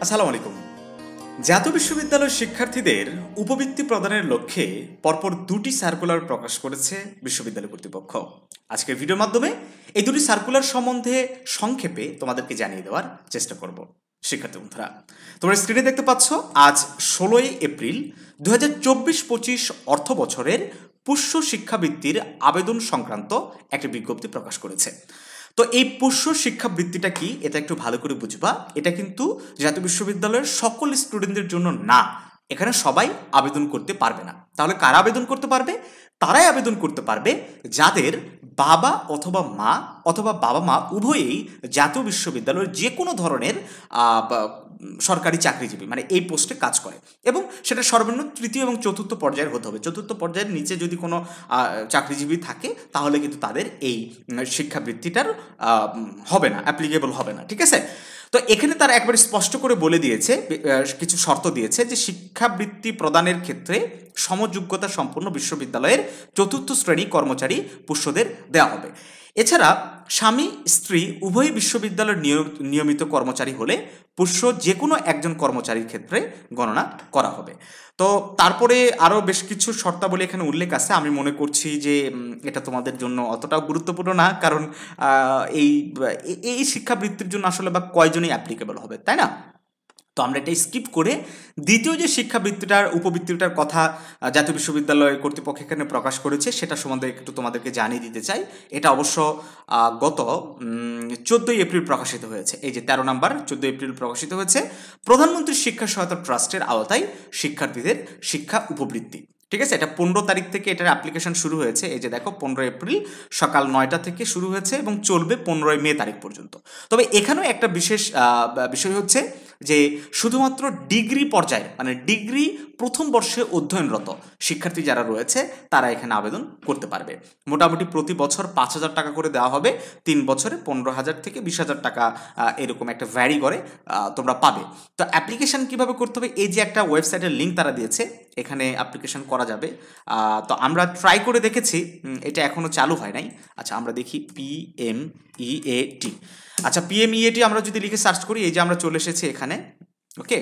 আসসালামু আলাইকুম। জাতীয় বিশ্ববিদ্যালয়ের শিক্ষার্থীদের উপবৃত্তি প্রদানের লক্ষ্যে পরপর দুটি সার্কুলার প্রকাশ করেছে বিশ্ববিদ্যালয় কর্তৃপক্ষ। আজকের ভিডিওর মাধ্যমে এই দুটি সার্কুলার সম্বন্ধে সংক্ষেপে তোমাদেরকে জানিয়ে দেওয়ার চেষ্টা করব। শিক্ষার্থী বন্ধুরা, তোমরা স্ক্রিনে দেখতে পাচ্ছ আজ 16 এপ্রিল 2024-25 অর্থ বছরের পুষ্য শিক্ষাবৃত্তির আবেদন সংক্রান্ত একটি বিজ্ঞপ্তি প্রকাশ করেছে। তো এই পুষ্য শিক্ষাবৃত্তিটা কি, এটা একটু ভালো করে বুঝবা। এটা কিন্তু জাতীয় বিশ্ববিদ্যালয়ের সকল স্টুডেন্টদের জন্য না, এখানে সবাই আবেদন করতে পারবে না। তাহলে কারা আবেদন করতে পারবে? তারাই আবেদন করতে পারবে যাদের বাবা অথবা মা অথবা বাবা মা উভয়েই জাতীয় বিশ্ববিদ্যালয়ের যে কোনো ধরনের সরকারি চাকরিজীবী, মানে এই পোস্টে কাজ করে, এবং সেটা সর্বনিম্ন তৃতীয় এবং চতুর্থ পর্যায়ের হতে হবে। চতুর্থ পর্যায়ের নিচে যদি কোনো চাকরিজীবী থাকে তাহলে কিন্তু তাদের এই শিক্ষাবৃত্তিটার হবে না, অ্যাপ্লিকেবল হবে না। ঠিক আছে? তো এখানে তারা একবারে স্পষ্ট করে বলে দিয়েছে, কিছু শর্ত দিয়েছে যে শিক্ষাবৃত্তি প্রদানের ক্ষেত্রে সমযোগ্যতা সম্পন্ন বিশ্ববিদ্যালয়ের চতুর্থ শ্রেণী কর্মচারী পুষ্যদের দেওয়া হবে। এছাড়া স্বামী স্ত্রী উভয় বিশ্ববিদ্যালয়ের নিয়মিত কর্মচারী হলে পুষ্য যে কোনো একজন কর্মচারীর ক্ষেত্রে গণনা করা হবে। তো তারপরে আরও বেশ কিছু শর্তাবলী এখানে উল্লেখ আছে। আমি মনে করছি যে এটা তোমাদের জন্য অতটাও গুরুত্বপূর্ণ না, কারণ এই এই শিক্ষাবৃত্তির জন্য আসলে বা কয়জনই অ্যাপ্লিকেবল হবে, তাই না? তো আমরা এটা স্কিপ করে দ্বিতীয় যে শিক্ষাবৃত্তিটার উপবৃত্তিটার কথা জাতীয় বিশ্ববিদ্যালয় কর্তৃপক্ষ এখানে প্রকাশ করেছে সেটা সম্বন্ধে একটু তোমাদেরকে জানিয়ে দিতে চাই। এটা অবশ্য গত 14 এপ্রিল প্রকাশিত হয়েছে। এই যে 13 নম্বর 14 এপ্রিল প্রকাশিত হয়েছে, প্রধানমন্ত্রী শিক্ষা সহায়তা ট্রাস্টের আওতায় শিক্ষার্থীদের শিক্ষা উপবৃত্তি। ঠিক আছে? এটা 15 তারিখ থেকে এটার অ্যাপ্লিকেশন শুরু হয়েছে। এই যে দেখো, 15 এপ্রিল সকাল 9টা থেকে শুরু হয়েছে এবং চলবে 15 মে তারিখ পর্যন্ত। তবে এখানেও একটা বিশেষ বিষয় হচ্ছে যে শুধুমাত্র ডিগ্রি পর্যায়ে, মানে ডিগ্রি প্রথম বর্ষে অধ্যয়নরত শিক্ষার্থী যারা রয়েছে তারা এখানে আবেদন করতে পারবে। মোটামুটি প্রতি বছর 5,000 টাকা করে দেওয়া হবে, 3 বছরে 15,000 থেকে 20,000 টাকা এরকম একটা ভ্যারি করে তোমরা পাবে। তো অ্যাপ্লিকেশন কিভাবে করতে হবে, এই যে একটা ওয়েবসাইটের লিঙ্ক তারা দিয়েছে, এখানে অ্যাপ্লিকেশন করা যাবে। তো আমরা ট্রাই করে দেখেছি, এটা এখনও চালু হয় নাই। আচ্ছা, আমরা দেখি PMEAT। আচ্ছা, PMEAT আমরা যদি লিখে সার্চ করি, এই যে আমরা চলে এসেছি এখানে। ওকে,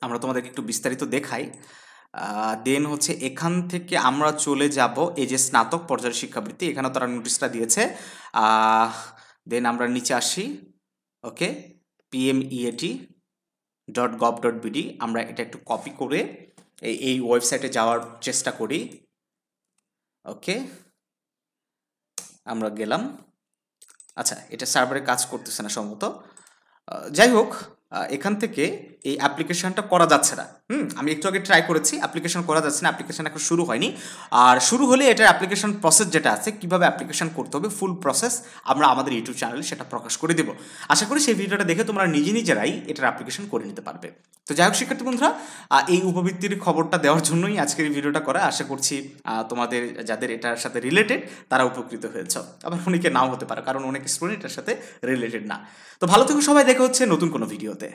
আমরা তোমাদেরকে একটু বিস্তারিত দেখাই। দেন হচ্ছে এখান থেকে আমরা চলে যাব এই যে স্নাতক পর্যায়ের শিক্ষাবৃত্তি, এখানে তারা নোটিশটা দিয়েছে। দেন আমরা নিচে আসি। ওকে, PMEAT.gov.bd, আমরা এটা একটু কপি করে এই ওয়েবসাইটে যাওয়ার চেষ্টা করি। ওকে, আমরা গেলাম। আচ্ছা, এটা সার্ভারে কাজ করতেছে না সম্ভবত। যাই হোক, এখান থেকে এই অ্যাপ্লিকেশনটা করা যাচ্ছে না। আমি একটু আগে ট্রাই করেছি, অ্যাপ্লিকেশন করা যাচ্ছে না, অ্যাপ্লিকেশন এখন শুরু হয়নি। আর শুরু হলে এটার অ্যাপ্লিকেশন প্রসেস যেটা আছে, কীভাবে অ্যাপ্লিকেশন করতে হবে, ফুল প্রসেস আমরা আমাদের ইউটিউব চ্যানেলে সেটা প্রকাশ করে দেবো। আশা করি সেই ভিডিওটা দেখে তোমরা নিজেরাই এটার অ্যাপ্লিকেশন করে নিতে পারবে। তো যাই হোক শিক্ষার্থী বন্ধুরা, এই উপবৃত্তির খবরটা দেওয়ার জন্যই আজকের এই ভিডিওটা করা। আশা করছি তোমাদের যাদের এটার সাথে রিলেটেড তারা উপকৃত হয়েছ। আবার অনেকে নাও হতে পারে, কারণ অনেক স্টুডেন্ট এটার সাথে রিলেটেড না। তো ভালো থেকো সবাই, দেখা হচ্ছে নতুন কোনো ভিডিওতে।